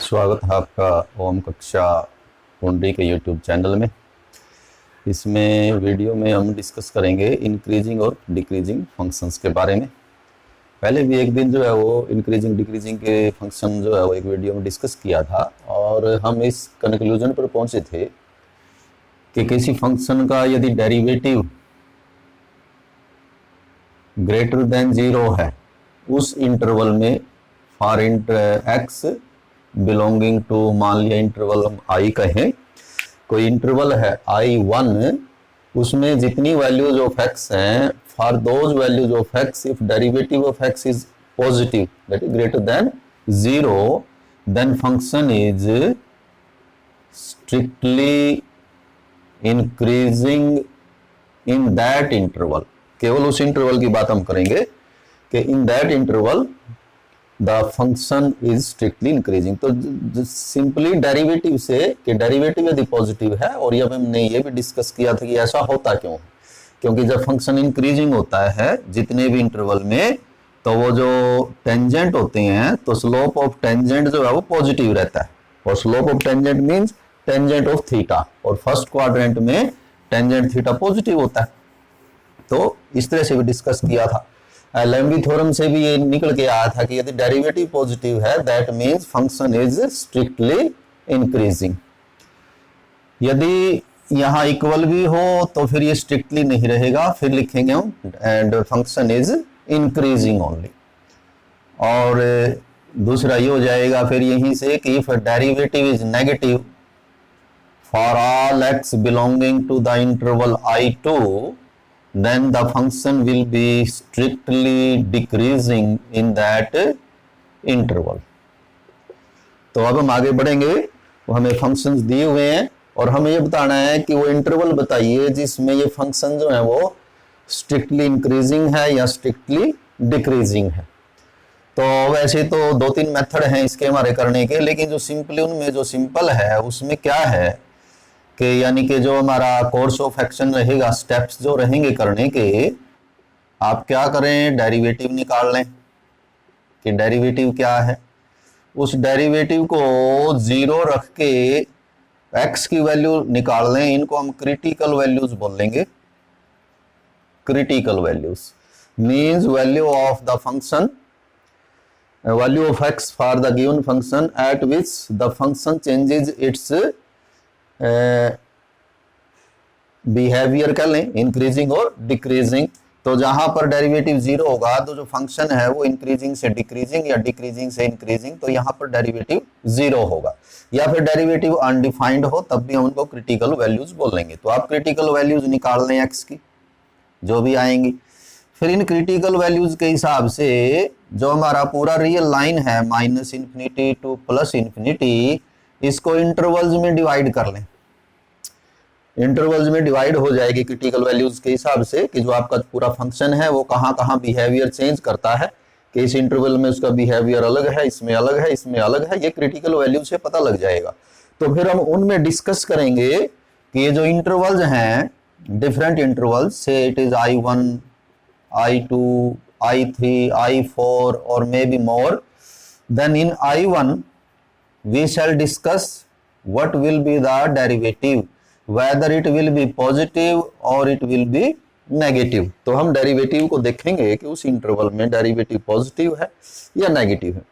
स्वागत है आपका ओम कक्षा कुंडली के यूट्यूब चैनल में। इसमें वीडियो में हम डिस्कस करेंगे इंक्रीजिंग और डिक्रीजिंग फंक्शंस के बारे में। पहले भी एक दिन जो है वो इंक्रीजिंग डिक्रीजिंग के फंक्शन जो है वो एक वीडियो में डिस्कस किया था और हम इस कंक्लूजन पर पहुंचे थे कि किसी फंक्शन का यदि डेरिवेटिव ग्रेटर देन 0 है उस इंटरवल में फॉर एक्स बिलोंगिंग टू, मान लिया इंटरवल हम आई कहें, कोई इंटरवल है I1, उसमें जितनी वैल्यूज ऑफ एक्स हैं, for those values of x if derivative of x is positive that is greater than 0 then function is strictly increasing in that interval. केवल उस इंटरवल की बात हम करेंगे कि in that interval the function is strictly increasing. तो simply derivative से कि डेरिवेटिव यदि पॉजिटिव है, और ये हमने ये भी डिस्कस किया था कि ऐसा होता क्यों है, क्योंकि जब फंक्शन इंक्रीजिंग होता है जितने भी इंटरवल में, तो वो जो टेंजेंट होते हैं तो स्लोप ऑफ टेंजेंट जो है वो पॉजिटिव रहता है, और slope of tangent means tangent of theta, और फर्स्ट क्वाड्रेंट में टेंजेंट थीटा पॉजिटिव होता है। तो इस तरह से भी डिस्कस किया था। लैम्बी थ्योरम से भी ये निकल के आया था कि यदि डेरिवेटिव पॉजिटिव है that means function is strictly increasing. यदि यहाँ इक्वल भी हो तो फिर ये स्ट्रिक्टली नहीं रहेगा, फिर लिखेंगे हम and function is increasing only. और दूसरा ये हो जाएगा फिर यहीं से कि if derivative is negative for all x belonging to the interval I2 then the function will be strictly decreasing in that interval। तो अब हम आगे बढ़ेंगे। वो हमें फंक्शंस दिए हुए हैं और हमें ये बताना है कि वो इंटरवल बताइए जिसमें ये फंक्शन जो है वो स्ट्रिक्टली इंक्रीजिंग है या स्ट्रिक्टली डिक्रीजिंग है। तो वैसे तो 2-3 मेथड हैं इसके हमारे करने के, लेकिन जो सिंपली उनमें जो सिंपल है उसमें क्या है कि यानी कि जो हमारा कोर्स ऑफ एक्शन रहेगा, स्टेप्स जो रहेंगे करने के, आप क्या करें, डेरिवेटिव निकाल लें कि डेरिवेटिव क्या है। उस डेरिवेटिव को 0 रख के एक्स की वैल्यू निकाल लें। इनको हम क्रिटिकल वैल्यूज बोलेंगे। Critical values means value of the function, value of x for the given function at which the function changes it's behaviour कर लें, इंक्रीजिंग और डिक्रीजिंग। तो जहां पर डेरिवेटिव 0 होगा तो जो फंक्शन है वो इंक्रीजिंग से डिक्रीजिंग या डिक्रीजिंग से इंक्रीजिंग, तो यहां पर डेरिवेटिव 0 होगा। या फिर डेरिवेटिव अनडिफाइंड हो तब भी हम उनको क्रिटिकल वैल्यूज बोलेंगे। तो आप क्रिटिकल वैल्यूज निकाल लें एक्स की जो भी आएंगी। फिर इन क्रिटिकल वैल्यूज के हिसाब से जो हमारा पूरा रियल लाइन है -∞ टू +∞, इसको इंटरवल्स में डिवाइड कर लें। इंटरवल्स में डिवाइड हो जाएगी क्रिटिकल वैल्यूज के हिसाब से कि जो आपका पूरा फंक्शन है वो कहाँ कहाँ बिहेवियर चेंज करता है, कि इस इंटरवल में उसका बिहेवियर अलग है, इसमें अलग है, इसमें अलग है, ये क्रिटिकल वैल्यू से पता लग जाएगा। तो फिर हम उनमें डिस्कस करेंगे कि ये जो इंटरवल्स हैं, डिफरेंट इंटरवल्स, से it is I1, I2, I3, I4 और may be more. Then in I1 we shall discuss what will be the derivative, whether it will be positive or it will be negative। तो हम derivative को देखेंगे कि उस interval में derivative positive है या नेगेटिव है।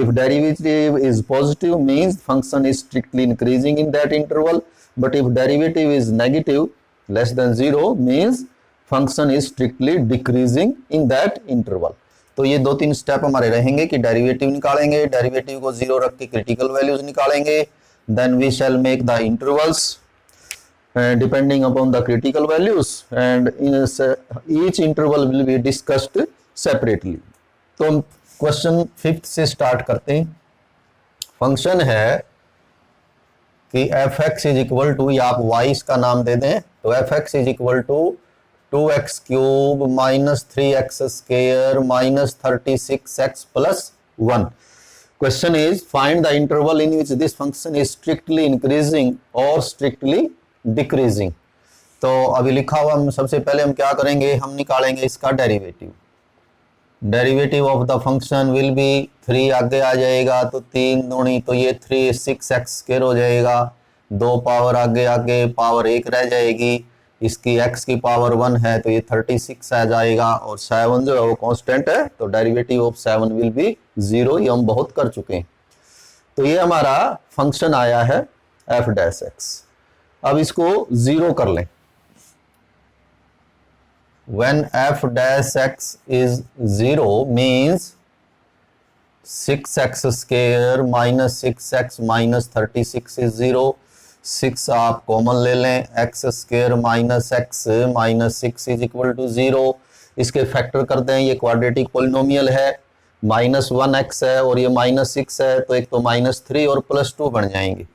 If derivative is positive means function is strictly increasing in that interval, but if derivative is negative less than 0 means function is strictly decreasing in that interval. तो ये 2-3 step हमारे रहेंगे कि derivative निकालेंगे, derivative को 0 रख के क्रिटिकल वैल्यूज निकालेंगे, then we shall make the intervals depending upon the critical values and each interval will be discussed separately. तो हम क्वेश्चन 5th से स्टार्ट करते हैं। फंक्शन है कि f x is equal to, या आप वाई इसका नाम दे दें, तो f x is equal to 2x cube -3x square -36x + 1। Question is find the interval in which this function is strictly increasing or strictly decreasing। तो अभी लिखा हुआ, हम सबसे पहले हम क्या करेंगे, हम निकालेंगे इसका derivative. Derivative of the function will B 3 आगे आ जाएगा तो 3 दूनी तो ये 3 6x² हो जाएगा, 2 पावर आगे आगे पावर 1 रह जाएगी, इसकी x की पावर 1 है तो ये 36 आ जाएगा, और 7 जो है वो कांस्टेंट है तो डेरिवेटिव ऑफ 7 विल बी 0। ये हम बहुत कर चुके हैं। तो ये हमारा फंक्शन आया है f'(x). अब इसको 0 कर लें। When f'(x) is 0 means 6x² minus 6x minus 36 is 0। 6 आप कॉमन ले लें, x² minus x minus 6 is equal to 0। इसके फैक्टर कर दें, ये क्वाड्रेटिक पोलिनोमियल है, -1x है और ये -6 है तो एक तो -3 और +2 बन जाएंगे।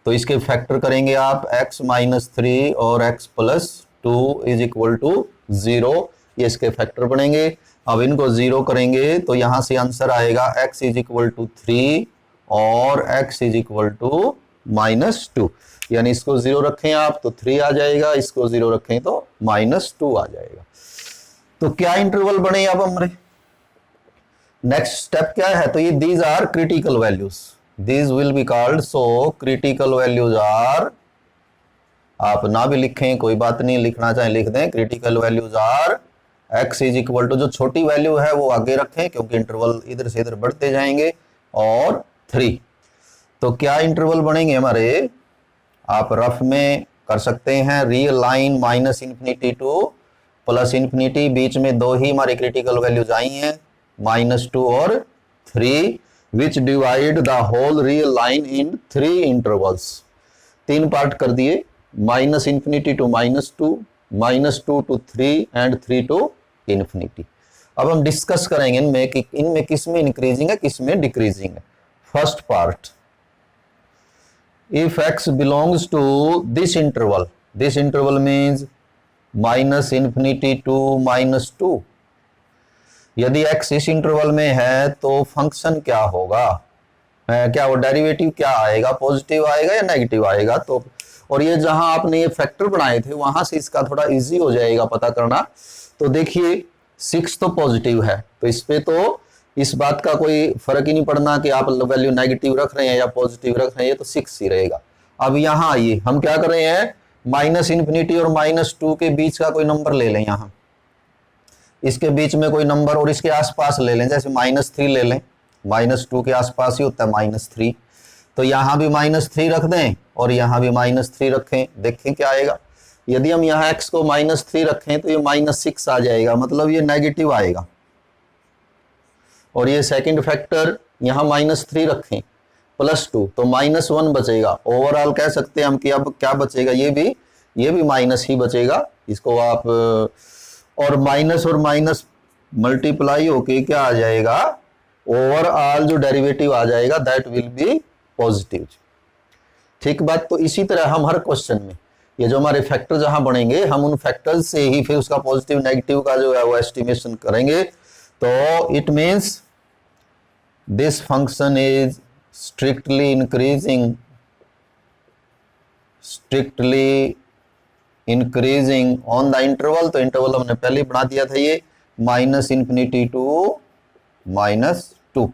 तो इसके फैक्टर करेंगे आप, x -3 और x +2 इज इक्वल टू 0। ये इसके फैक्टर बनेंगे। अब इनको 0 करेंगे तो यहां से आंसर आएगा x इज इक्वल टू 3 और x इज इक्वल टू -2। यानी इसको 0 रखें आप तो 3 आ जाएगा, इसको 0 रखें तो -2 आ जाएगा। तो क्या इंटरवल बने अब हमारे? नेक्स्ट स्टेप क्या है? तो ये these are critical values, these will be called, so critical values are, आप ना भी लिखें कोई बात नहीं, लिखना चाहे लिख दें, critical values are x is equal to, जो छोटी वैल्यू है वो आगे रखें क्योंकि इंटरवल इधर से इधर बढ़ते जाएंगे, और 3। तो क्या इंटरवल बनेंगे हमारे? आप रफ में कर सकते हैं, रियल लाइन -∞ टू +∞, बीच में 2 ही हमारी क्रिटिकल वैल्यूज आई हैं, -2 और 3, which divide the whole real line in 3 intervals. 3 part कर दिए, -∞ टू -2, -2 टू 3 एंड 3 टू ∞। अब हम डिस्कस करेंगे इनमें कि इनमें किस में इंक्रीजिंग है किस में डिक्रीजिंग है। First part, if x belongs to this interval means -∞ to -2, यदि x इस इंटरवल में है तो फंक्शन क्या होगा, क्या वो डेरिवेटिव क्या आएगा, पॉजिटिव आएगा या नेगेटिव आएगा? तो और ये जहां आपने ये फैक्टर बनाए थे वहां से इसका थोड़ा इजी हो जाएगा पता करना। तो देखिए 6 तो पॉजिटिव है तो इस पे तो इस बात का कोई फर्क ही नहीं पड़ना कि आप वैल्यू नेगेटिव रख रहे हैं या पॉजिटिव रख रहे हैं, ये तो 6 ही रहेगा। अब यहाँ आइए, हम क्या कर रहे हैं, -∞ और -2 के बीच का कोई नंबर ले लें, यहाँ इसके बीच में कोई नंबर और इसके आसपास ले लें, जैसे -3 ले लें, -2 के आसपास ही होता है -3, तो यहाँ भी -3 रख दें और यहाँ भी -3 रखें, देखें क्या आएगा। यदि हम यहाँ x को -3 रखें तो ये -6 आ जाएगा, मतलब ये नेगेटिव आएगा। और ये सेकंड फैक्टर यहाँ -3 रखें +2 तो -1 बचेगा। ओवरऑल कह सकते हैं हम कि अब क्या बचेगा, ये भी माइनस ही बचेगा। इसको आप और माइनस मल्टीप्लाई होके क्या आ जाएगा, ओवरऑल जो डेरिवेटिव आ जाएगा दैट विल बी पॉजिटिव। ठीक बात। तो इसी तरह हम हर क्वेश्चन में ये जो हमारे फैक्टर जहां बनेंगे हम उन फैक्टर्स से ही फिर उसका पॉजिटिव नेगेटिव का जो है वो एस्टिमेशन करेंगे। तो it means this function is strictly increasing on the interval. तो इंटरवल हमने पहले पढ़ा दिया था, ये -∞ टू -2।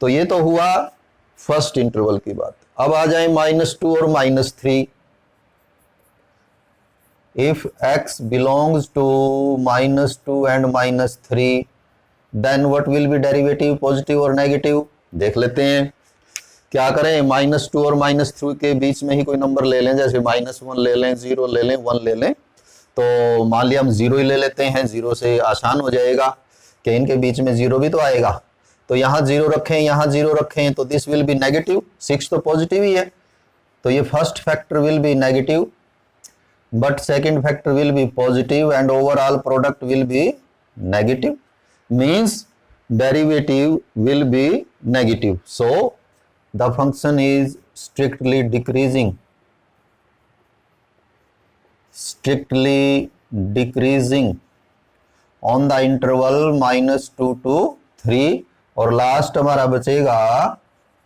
तो ये तो हुआ फर्स्ट इंटरवल की बात। अब आ जाए -2 और -3। If x belongs to -2 and -3 then what will be derivative, positive और नेगेटिव? देख लेते हैं क्या करें। -2 और -3 के बीच में ही कोई नंबर ले लें, जैसे -1 ले लें, 0 ले लें, 1 ले लें। तो मान लिया हम 0 ही ले लेते हैं, 0 से आसान हो जाएगा कि इनके बीच में 0 भी तो आएगा। तो यहाँ 0 रखें, यहाँ 0 रखें, तो दिस विल बी नेगेटिव। 6 तो पॉजिटिव ही है, तो ये first factor will be negative but second factor will be positive and overall product will be negative, means derivative will be negative. So the function is strictly decreasing on the interval -2 to 3। और last हमारा बचेगा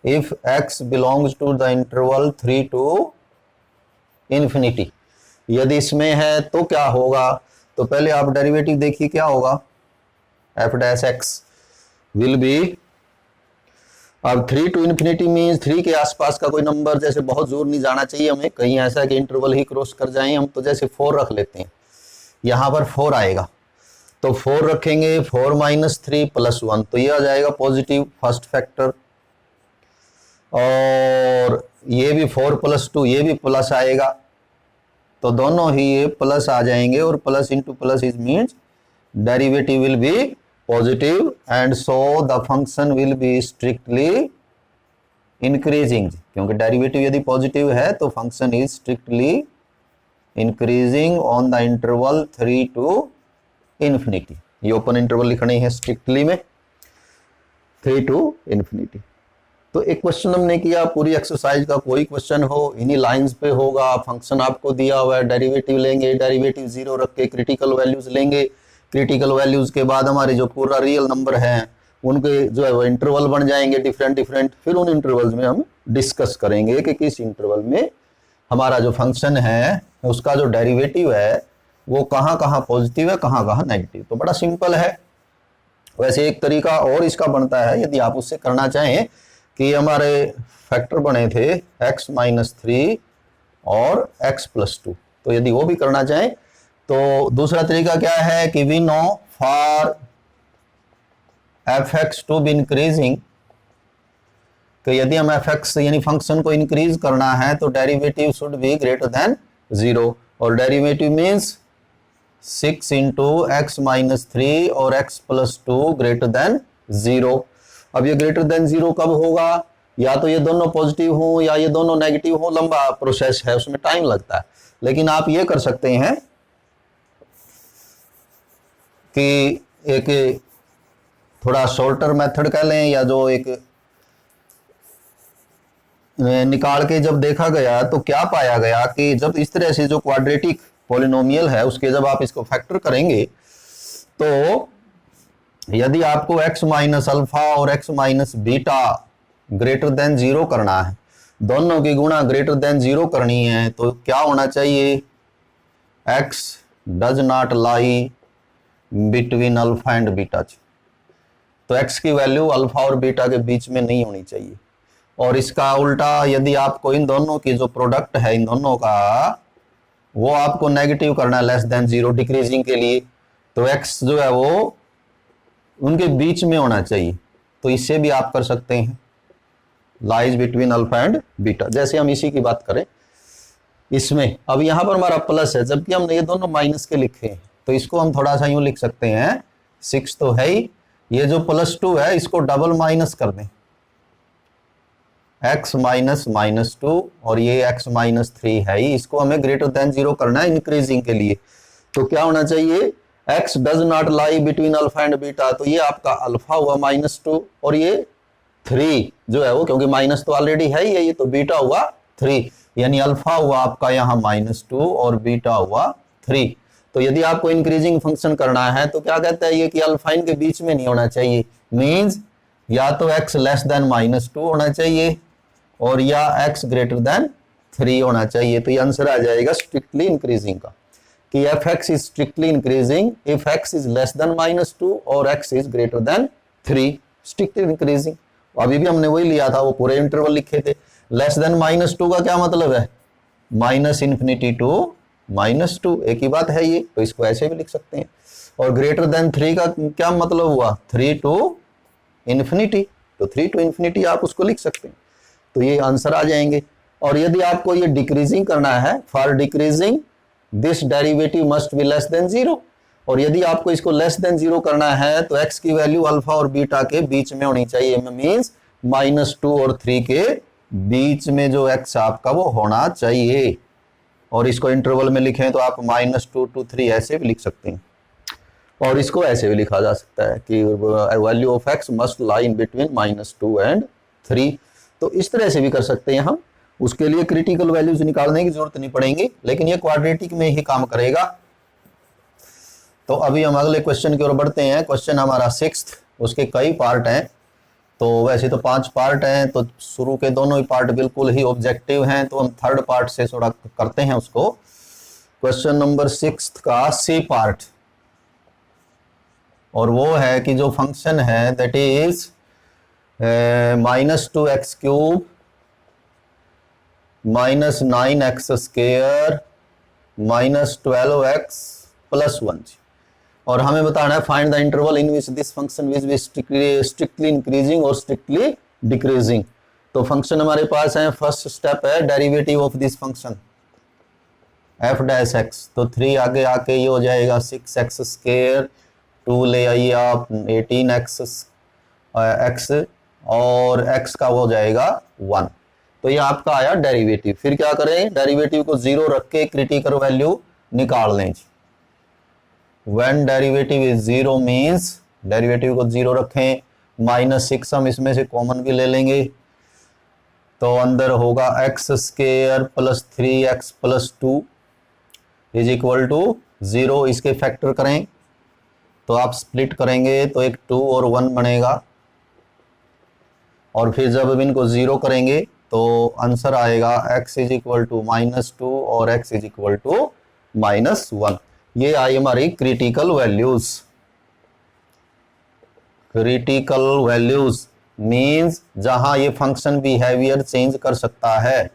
if x belongs to the interval 3 to infinity। यदि इसमें है तो क्या होगा, तो पहले आप डेरिवेटिव देखिए क्या होगा। F dash x will be, अब 3 to इन्फिनिटी मीन्स 3 के आसपास का कोई नंबर, जैसे बहुत दूर नहीं जाना चाहिए हमें, कहीं ऐसा कि इंटरवल ही क्रॉस कर जाएं हम, तो जैसे 4 रख लेते हैं, यहाँ पर 4 आएगा तो 4 रखेंगे, 4 - 3 + 1, तो ये आ जाएगा पॉजिटिव फर्स्ट फैक्टर, और ये भी 4 + 2 ये भी प्लस आएगा, तो दोनों ही ये प्लस आ जाएंगे, और plus into plus is means derivative will be positive, and so the function will be strictly increasing, क्योंकि डेरिवेटिव यदि पॉजिटिव है तो function is strictly increasing on the interval 3 to infinity. ये ओपन इंटरवल लिखने है strictly में, 3 to infinity. तो एक क्वेश्चन हमने किया, पूरी एक्सरसाइज का कोई क्वेश्चन हो इन्हीं लाइंस पे होगा, फंक्शन आपको दिया हुआ है, डेरिवेटिव लेंगे, डेरिवेटिव 0 रख के क्रिटिकल वैल्यूज लेंगे, क्रिटिकल वैल्यूज के बाद हमारे जो पूरा रियल नंबर है उनके जो है वो इंटरवल बन जाएंगे डिफरेंट डिफरेंट, फिर उन इंटरवल्स में हम डिस्कस करेंगे कि किस इंटरवल में हमारा जो फंक्शन है उसका जो डेरिवेटिव है वो कहाँ कहाँ पॉजिटिव है, कहाँ कहाँ नेगेटिव। तो बड़ा सिंपल है। वैसे एक तरीका और इसका बनता है, यदि आप उससे करना चाहें कि हमारे फैक्टर बने थे x - 3 और x + 2, तो यदि वो भी करना चाहें तो दूसरा तरीका क्या है कि we know for fx to be increasing, कि यदि हम fx यानी फंक्शन को इंक्रीज करना है तो derivative should be greater than 0, और डेरिवेटिव मीन्स 6 × x - 3 और x + 2 ग्रेटर देन 0। अब ये ग्रेटर देन 0 कब होगा, या तो ये दोनों पॉजिटिव हो या ये दोनों नेगेटिव हो, लंबा प्रोसेस है, उसमें टाइम लगता है, लेकिन आप ये कर सकते हैं कि एक थोड़ा शॉर्टर मेथड कह लें, या जो एक निकाल के जब देखा गया तो क्या पाया गया कि जब इस तरह से जो क्वाड्रेटिक पॉलिनोमियल है उसके जब आप इसको फैक्टर करेंगे तो यदि आपको x - अल्फा और x - बीटा ग्रेटर देन 0 करना है, दोनों की गुणा ग्रेटर देन 0 करनी है, तो क्या होना चाहिए, x does not lie between alpha and beta, तो x की वैल्यू अल्फा और बीटा के बीच में नहीं होनी चाहिए। और इसका उल्टा यदि आपको इन दोनों की जो प्रोडक्ट है इन दोनों का वो आपको नेगेटिव करना है लेस देन 0 डिक्रीजिंग के लिए, तो x जो है वो उनके बीच में होना चाहिए, तो इससे भी आप कर सकते हैं lies between alpha and beta. जैसे हम इसी की बात करें इसमें, अब यहां पर हमारा प्लस है जबकि हमने ये दोनों माइनस के लिखे हैं, तो इसको हम थोड़ा सा यूं लिख सकते हैं, 6 तो है ही, ये जो +2 है इसको डबल माइनस कर दें, x - -2 और ये x - 3 है ही, इसको हमें ग्रेटर देन 0 करना है इंक्रीजिंग के लिए, तो क्या होना चाहिए, x does not lie between alpha and beta, तो ये आपका अल्फा हुआ -2 और ये 3 जो है वो, क्योंकि माइनस तो ऑलरेडी है ही है, ये तो बीटा हुआ 3, यानी अल्फा हुआ आपका यहाँ -2 और बीटा हुआ 3। तो यदि आपको इंक्रीजिंग फंक्शन करना है तो क्या कहता है ये कि अल्फा इनके बीच में नहीं होना चाहिए, मींस या तो x लेस देन -2 होना चाहिए और या x ग्रेटर देन 3 होना चाहिए, तो ये आंसर आ जाएगा स्ट्रिक्टली इंक्रीजिंग का, कि fx is strictly increasing if x is less than -2 और x is greater then 3, strictly increasing. अभी भी हमने वही लिया था, वो पूरे इंटरवल लिखे थे। लेस देन -2 का क्या मतलब है, -∞ टू -2, एक ही बात है ये, तो इसको ऐसे भी लिख सकते हैं। और ग्रेटर देन 3 का क्या मतलब हुआ, 3 to इन्फिनिटी, तो 3 to इन्फिनिटी आप उसको लिख सकते हैं, तो ये आंसर आ जाएंगे। और यदि आपको ये डिक्रीजिंग करना है, for decreasing this derivative must be less than 0, और यदि आपको इसको लेस देन 0 करना है तो x की वैल्यू अल्फा और बीटा के बीच में होनी चाहिए, मींस -2 और 3 के बीच में जो x आपका वो होना चाहिए। और इसको इंटरवल में लिखें तो आप -2 to 3 ऐसे भी लिख सकते हैं, और इसको ऐसे भी लिखा जा सकता है कि value of x must lie in between -2 and 3, तो इस तरह से भी कर सकते हैं हम। उसके लिए क्रिटिकल वैल्यूज निकालने की जरूरत नहीं पड़ेगी, लेकिन ये क्वाड्रेटिक में ही काम करेगा। तो अभी हम अगले क्वेश्चन की ओर बढ़ते हैं। क्वेश्चन हमारा 6th, उसके कई पार्ट हैं, तो वैसे तो 5 पार्ट हैं, तो शुरू के दोनों ही पार्ट बिल्कुल ही ऑब्जेक्टिव हैं, तो हम थर्ड पार्ट से थोड़ा करते हैं उसको। क्वेश्चन नंबर 6 का सी पार्ट, और वो है कि जो फंक्शन है that is -2x³ -9x² -12x + 1। और हमें बताना है find the interval in which this function which be strictly increasing और स्ट्रिक्टली डिक्रीजिंग। तो फंक्शन हमारे पास है, फर्स्ट स्टेप है derivative of this function f'(x). तो 3 आगे आके ये हो जाएगा 6x², 2 ले आइए आप 18x और x का हो जाएगा 1। तो ये आपका आया डेरिवेटिव। फिर क्या करें, डेरिवेटिव को 0 रख के क्रिटिकल वैल्यू निकाल लें। When derivative is 0 means derivative को 0 रखें, -6 हम इसमें से कॉमन भी ले लेंगे, तो अंदर होगा x² + 3x + 2 = 0। इसके फैक्टर करें तो आप स्प्लिट करेंगे तो एक 2 और 1 बनेगा, और फिर जब इनको 0 करेंगे तो आंसर आएगा x = -2 और x = -1। ये आई हमारी critical values. Critical values means जहां ये फंक्शन बिहेवियर चेंज कर सकता है,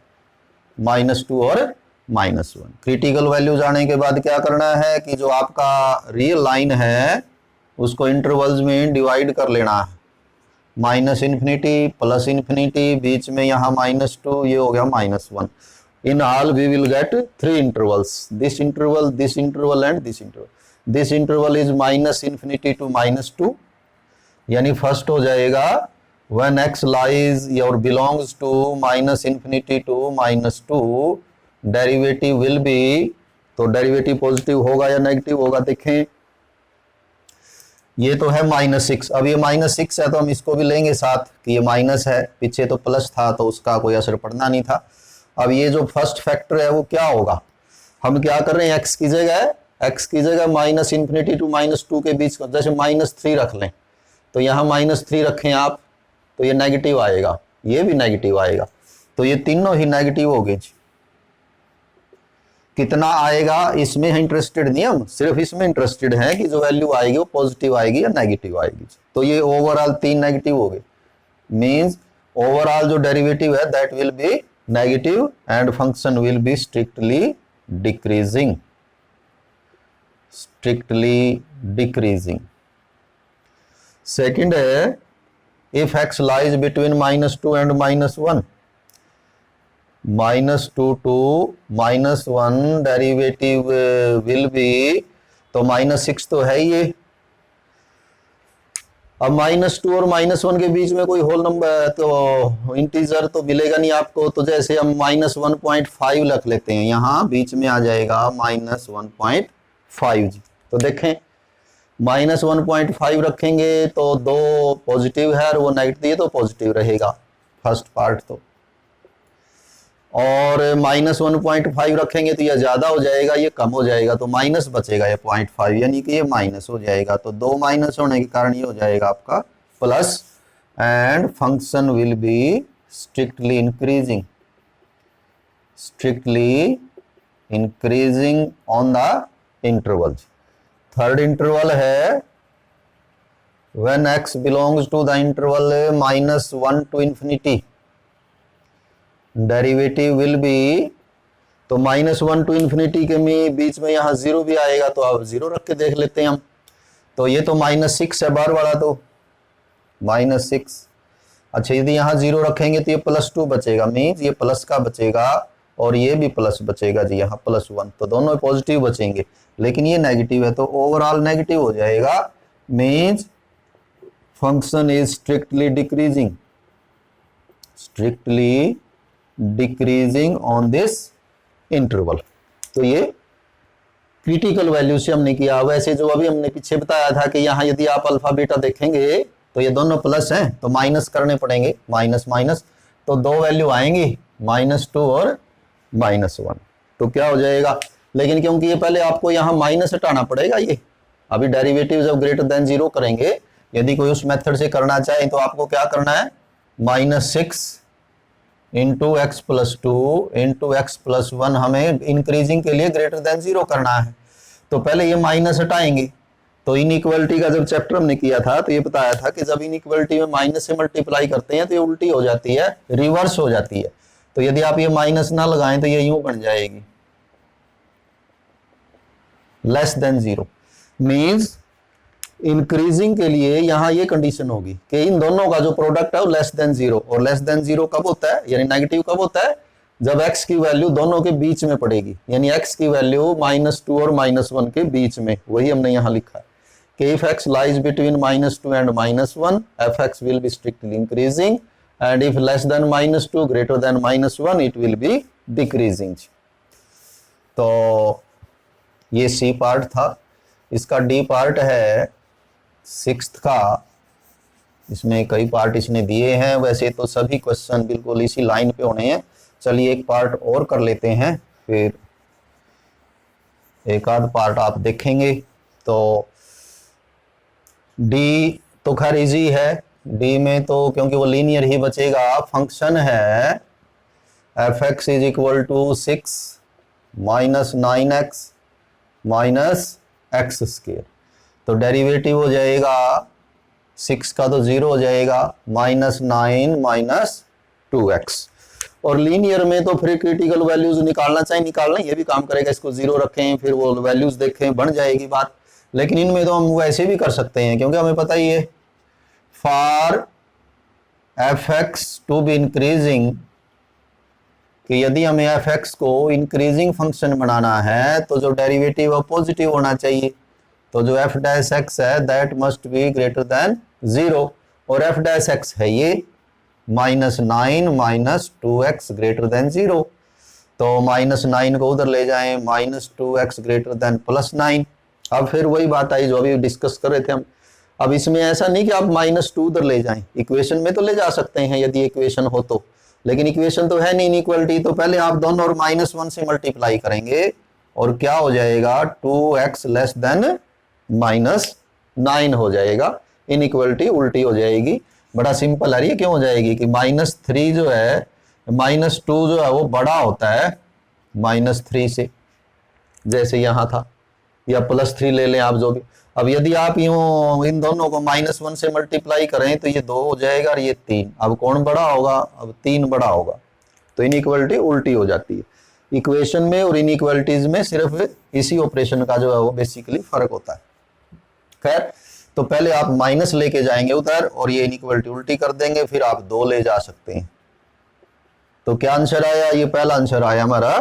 -2 और -1। क्रिटिकल वैल्यू जाने के बाद क्या करना है कि जो आपका रियल लाइन है उसको इंटरवल्स में डिवाइड कर लेना है, -∞, +∞, बीच में यहाँ -2, ये हो गया -1। In all we will get 3 intervals, this interval, this interval and this interval. This interval is -∞ to -2, यानी फर्स्ट हो जाएगा when x lies or belongs to -∞ to -2, derivative will be, तो डेरिवेटिव पॉजिटिव होगा या नेगेटिव होगा देखें। ये तो है -6, अब ये -6 है तो हम इसको भी लेंगे साथ कि ये माइनस है, पीछे तो प्लस था तो उसका कोई असर पड़ना नहीं था। अब ये जो फर्स्ट फैक्टर है वो क्या होगा, हम क्या कर रहे हैं, x की जगह -∞ to -2 के बीच का, जैसे -3 रख लें, तो यहाँ -3 रखें आप, तो ये नेगेटिव आएगा, ये भी नेगेटिव आएगा, तो ये तीनों ही नेगेटिव हो गए। कितना आएगा इसमें इंटरेस्टेड नहीं, हम सिर्फ इसमें इंटरेस्टेड हैं कि जो वैल्यू आएगी वो पॉजिटिव आएगी या नेगेटिव आएगी। तो ये ओवरऑल 3 नेगेटिव हो गए, मींस ओवरऑल जो डेरिवेटिव है that will be negative and function will be strictly decreasing. Second है if x lies between -2 and -1, -2 to -1 derivative will be, तो -6 तो है ये। अब -2 और -1 के बीच में कोई होल नंबर तो इंटीजर तो मिलेगा नहीं आपको, तो जैसे हम -1.5 रख लेते हैं, यहाँ बीच में आ जाएगा -1.5। तो देखें -1.5 रखेंगे तो 2 पॉजिटिव है और वो नेगेटिव, ये तो पॉजिटिव रहेगा फर्स्ट पार्ट तो, और -1.5 रखेंगे तो ये ज्यादा हो जाएगा, ये कम हो जाएगा, तो माइनस बचेगा ये 0.5, यानी कि ये माइनस हो जाएगा, तो 2 माइनस होने के कारण ये हो जाएगा आपका plus, and function will be strictly increasing on the interval. Third interval है when x belongs to the interval -1 to ∞, derivative will be, तो -1 to ∞ के बीच में यहाँ 0 भी आएगा, तो आप 0 रख के देख लेते हैं हम। तो ये तो -6 है बार वाला, तो -6। अच्छा यदि यहाँ 0 रखेंगे तो ये +2 बचेगा, मीन्स ये प्लस का बचेगा और ये भी प्लस बचेगा जी, यहाँ +1, तो दोनों पॉजिटिव बचेंगे, लेकिन ये नेगेटिव है तो ओवरऑल नेगेटिव हो जाएगा, means function is strictly decreasing on this interval. तो ये क्रिटिकल वैल्यू से हमने किया। वैसे जो अभी हमने पीछे बताया था कि यहाँ यदि आप अल्फा बीटा देखेंगे तो ये दोनों प्लस हैं, तो माइनस करने पड़ेंगे, माइनस माइनस, तो 2 वैल्यू आएंगी, -2 और -1, तो क्या हो जाएगा। लेकिन क्योंकि ये पहले आपको यहाँ माइनस हटाना पड़ेगा, ये अभी डेरिवेटिव जब ग्रेटर देन 0 करेंगे, यदि कोई उस मेथड से करना चाहे तो आपको क्या करना है, -6 इंटू x + 2 इंटू x + 1 हमें इंक्रीजिंग के लिए ग्रेटर देन 0 करना है। तो पहले ये माइनस हटाएंगे, तो इनइक्वालिटी का जब चैप्टर हमने किया था तो ये बताया था कि जब इनइक्वालिटी में माइनस से मल्टीप्लाई करते हैं तो ये उल्टी हो जाती है, रिवर्स हो जाती है। तो यदि आप ये माइनस ना लगाएं तो ये यूं बन जाएगी, लेस देन 0। मींस इंक्रीजिंग के लिए यहां ये कंडीशन होगी कि इन दोनों का जो प्रोडक्ट है वो लेस देन 0, और लेस देन 0 कब होता है, यानी नेगेटिव कब होता है, जब x की वैल्यू दोनों के बीच में पड़ेगी, यानी x की वैल्यू -2 और -1 के बीच में। वही हमने यहां लिखा है कि if x lies between -2 and -1 fx will be strictly increasing and if less than -2 greater than -1 it will be decreasing। तो ये C पार्ट था। इसका D पार्ट है 6th का, इसमें कई पार्ट इसने दिए हैं, वैसे तो सभी क्वेश्चन बिल्कुल इसी लाइन पे होने हैं। चलिए एक पार्ट और कर लेते हैं, फिर एक आध पार्ट आप देखेंगे। तो डी तो खैर इजी है, डी में तो क्योंकि वो लीनियर ही बचेगा। फंक्शन है fx is equal to 6 minus 9x minus x square, तो डेरिवेटिव हो जाएगा 6 का तो 0 हो जाएगा, -9 माइनस 2x। और लीनियर में तो फिर क्रिटिकल वैल्यूज निकालना चाहे निकालना, ये भी काम करेगा। इसको 0 रखें फिर वो वैल्यूज देखें, बन जाएगी बात। लेकिन इनमें तो हम वैसे भी कर सकते हैं, क्योंकि हमें पता ही है for fx to be increasing, कि यदि हमें fx को इंक्रीजिंग फंक्शन बनाना है तो जो डेरिवेटिव पॉजिटिव होना चाहिए। तो जो f डैश x है that must be greater than 0, और f डैश x है ये -9 माइनस 2x ग्रेटर देन 0। तो -9 को उधर ले जाएं, -2x ग्रेटर देन +9। अब फिर वही बात आई जो अभी डिस्कस कर रहे थे हम। अब इसमें ऐसा नहीं कि आप -2 उधर ले जाएं, इक्वेशन में तो ले जा सकते हैं यदि इक्वेशन हो तो, लेकिन इक्वेशन तो है नहीं इनइक्वालिटी। तो पहले आप दोनों और -1 से मल्टीप्लाई करेंगे और क्या हो जाएगा, 2x लेस देन -9 हो जाएगा। इनइक्वालिटी उल्टी हो जाएगी। बड़ा सिंपल है ये। क्यों हो जाएगी कि -3 जो है, -2 जो है वो बड़ा होता है -3 से, जैसे यहां था, या +3 ले लें आप जो भी। अब यदि आप यूं इन दोनों को -1 से मल्टीप्लाई करें तो ये 2 हो जाएगा और ये 3। अब कौन बड़ा होगा, अब 3 बड़ा होगा। तो इनइक्वालिटी उल्टी हो जाती है। इक्वेशन में और इनइक्वालिटीज में सिर्फ इसी ऑपरेशन का जो है वो बेसिकली फर्क होता है। खैर, तो पहले आप माइनस लेके जाएंगे उधर और ये इनइक्वालिटी उल्टी कर देंगे, फिर आप 2 ले जा सकते हैं। तो क्या आंसर आया, ये पहला आंसर आया हमारा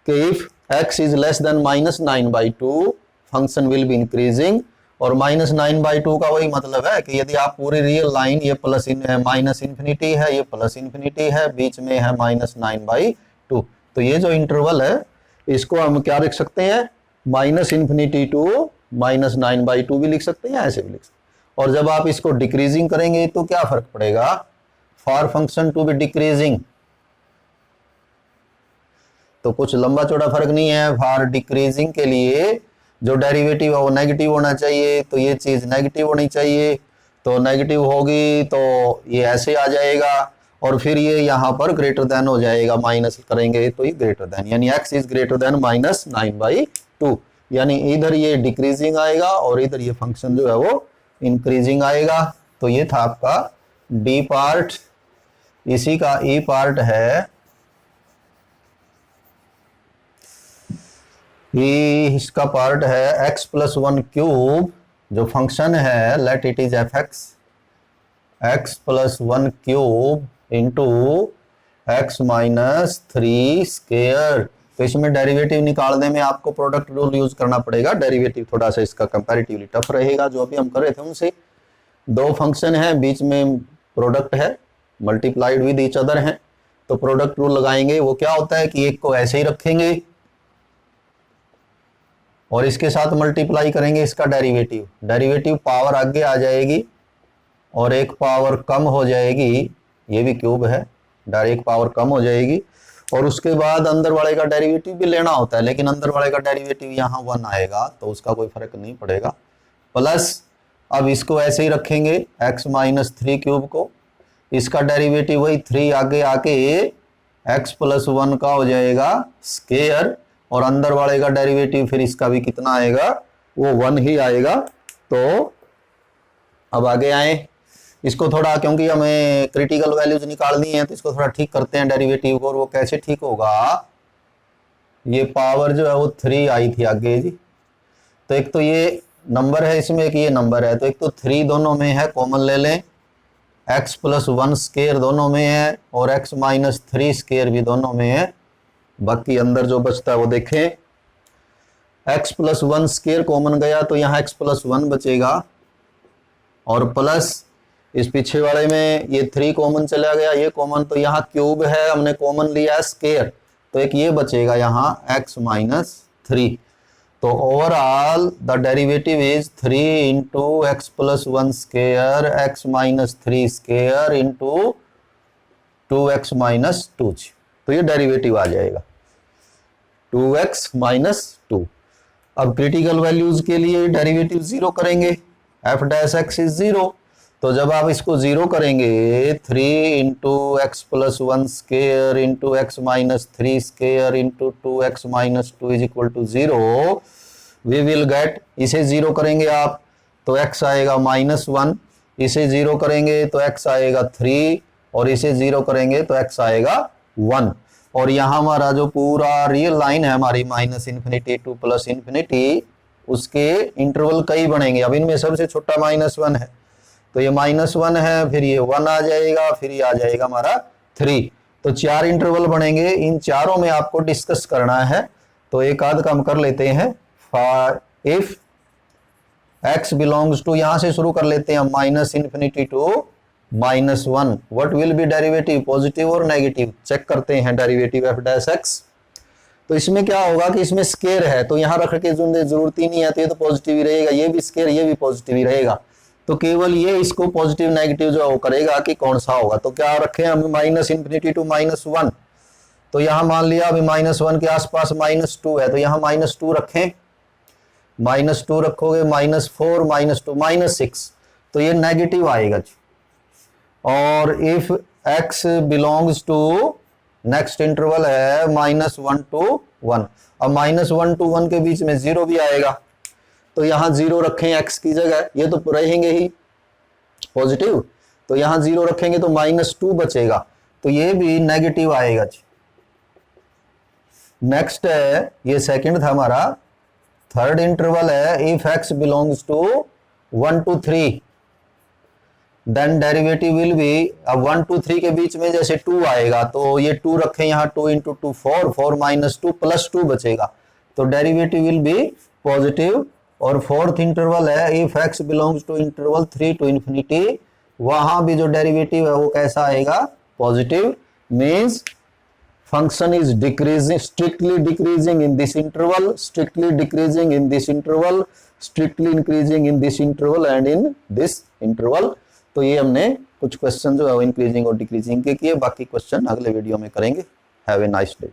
कि if x is less than -9/2 function will be increasing. और -9/2 का वही मतलब है कि यदि आप पूरी रियल लाइन, ये प्लस माइनस इन्फिनिटी है, ये प्लस इन्फिनिटी है, बीच में है -9/2, तो ये जो इंटरवल है इसको हम क्या लिख सकते हैं, -∞ टू -9/2 भी लिख सकते हैं, ऐसे भी लिख सकते हैं। और जब आप इसको डिक्रीजिंग करेंगे तो क्या फर्क पड़ेगा, for function to be decreasing, तो कुछ लंबा चौड़ा फर्क नहीं है। फॉर डिक्रीजिंग के लिए जो डेरिवेटिव है वो नेगेटिव होना चाहिए, तो ये चीज नेगेटिव होनी चाहिए। तो नेगेटिव होगी तो ये ऐसे आ जाएगा, और फिर ये यहाँ पर ग्रेटर देन हो जाएगा, माइनस करेंगे तो ये ग्रेटर देन, यानी x इज ग्रेटर देन -9/2, यानी इधर ये डिक्रीजिंग आएगा और इधर ये फंक्शन जो है वो इंक्रीजिंग आएगा। तो ये था आपका डी पार्ट। इसी का ई पार्ट है, ये इसका पार्ट है x+1³ जो फंक्शन है, let it is x+1³ into x-3²। तो इसमें डेरिवेटिव निकालने में आपको प्रोडक्ट रूल यूज करना पड़ेगा। डेरिवेटिव थोड़ा सा इसका कंपैरेटिवली टफ रहेगा, जो अभी हम कर रहे थे उनसे। 2 फंक्शन है, बीच में प्रोडक्ट है, मल्टीप्लाइड विद ईच अदर है, तो प्रोडक्ट रूल लगाएंगे। वो क्या होता है कि एक को ऐसे ही रखेंगे और इसके साथ मल्टीप्लाई करेंगे इसका डेरिवेटिव, डेरिवेटिव पावर आगे आ जाएगी और एक पावर कम हो जाएगी, ये भी क्यूब है, डायरेक्ट पावर कम हो जाएगी। और उसके बाद अंदर वाले का डेरिवेटिव भी लेना होता है, लेकिन अंदर वाले का डेरिवेटिव यहाँ 1 आएगा तो उसका कोई फर्क नहीं पड़ेगा। प्लस अब इसको ऐसे ही रखेंगे x-3³ को, इसका डेरिवेटिव वही 3 आगे आके x+1 का हो जाएगा स्क्वायर, और अंदर वाले का डेरिवेटिव फिर इसका भी कितना आएगा, वो 1 ही आएगा। तो अब आगे आए, इसको थोड़ा, क्योंकि हमें क्रिटिकल वैल्यूज निकालनी है तो इसको थोड़ा ठीक करते हैं डेरिवेटिव को। और वो कैसे ठीक होगा, ये पावर जो है वो 3 आई थी आगे जी, तो एक तो ये नंबर है इसमें, एक ये नंबर है, तो एक तो 3 दोनों में है, कॉमन ले लें, x प्लस 1 स्केयर दोनों में है और x माइनस 3 स्केयर भी दोनों में है। बाकी अंदर जो बचता है वो देखें, x प्लस 1 स्केयर कॉमन गया तो यहाँ x प्लस 1 बचेगा, और प्लस इस पीछे वाले में ये 3 कॉमन चला गया, ये कॉमन, तो यहाँ क्यूब है, हमने कॉमन लिया है स्केयर, तो एक ये बचेगा यहाँ x माइनस 3। तो overall the derivative is 3 into x plus 1 square x minus 3 square into 2x minus 2। तो ये डेरिवेटिव आ जाएगा 2x माइनस 2। अब क्रिटिकल वैल्यूज के लिए डेरिवेटिव 0 करेंगे, f डैश x इज 0, तो जब आप इसको 0 करेंगे 3 into x plus 1 square into x minus 3 square into 2x minus 2 is equal to 0, we will get, इसे 0 करेंगे आप तो x आएगा -1, इसे 0 करेंगे तो x आएगा 3, और इसे 0 करेंगे तो x आएगा 1। और यहाँ हमारा जो पूरा रियल लाइन है हमारी -∞ टू +∞, उसके इंटरवल कई बनेंगे। अब इनमें सबसे छोटा -1 है, तो ये -1 है, फिर ये 1 आ जाएगा, फिर ये आ जाएगा हमारा 3, तो 4 इंटरवल बनेंगे। इन चारों में आपको डिस्कस करना है, तो एक आध काम कर लेते हैं। इफ x बिलोंग्स टू, यहां से शुरू कर लेते हैं -∞ to -1, what will be derivative, positive और नेगेटिव। चेक करते हैं डेरिवेटिव f डैश x। तो इसमें क्या होगा कि इसमें स्केयर है, तो यहां रख के जरूरत ही नहीं है, तो ये तो पॉजिटिव ही रहेगा, ये भी स्केयर, ये भी पॉजिटिव ही रहेगा, तो केवल ये इसको पॉजिटिव नेगेटिव जो वो करेगा कि कौन सा होगा। तो क्या रखें हम -∞ टू -1, तो यहाँ मान लिया अभी -1 के आसपास -2 है, तो यहाँ -2 रखें, -2 रखोगे, -4 -2 -6, तो ये नेगेटिव आएगा जी। और if x belongs to, next interval है -1 to 1, अब -1 to 1 के बीच में 0 भी आएगा, तो यहाँ 0 रखें x की जगह, ये तो रहेंगे ही पॉजिटिव, तो यहाँ 0 रखेंगे तो -2 बचेगा, तो ये भी नेगेटिव आएगा जी। नेक्स्ट है, ये सेकंड था हमारा, थर्ड इंटरवल है if x belongs to 1 to 3, then derivative will be, अब 1 to 3 के बीच में जैसे 2 आएगा, तो ये 2 रखें यहाँ, 2 इंटू 2 4, 4 -2 +2 बचेगा, तो डेरिवेटिव विल बी पॉजिटिव। और फोर्थ इंटरवल है if x belongs to interval 3 to ∞, वहां भी जो डेरिवेटिव है वो कैसा आएगा, positive, means function is decreasing, strictly decreasing in this interval, strictly decreasing in this interval, strictly increasing in this interval and in this interval। तो ये हमने कुछ क्वेश्चन जो है इंक्रीजिंग और डिक्रीजिंग के किए, बाकी क्वेश्चन अगले वीडियो में करेंगे। Have a nice day.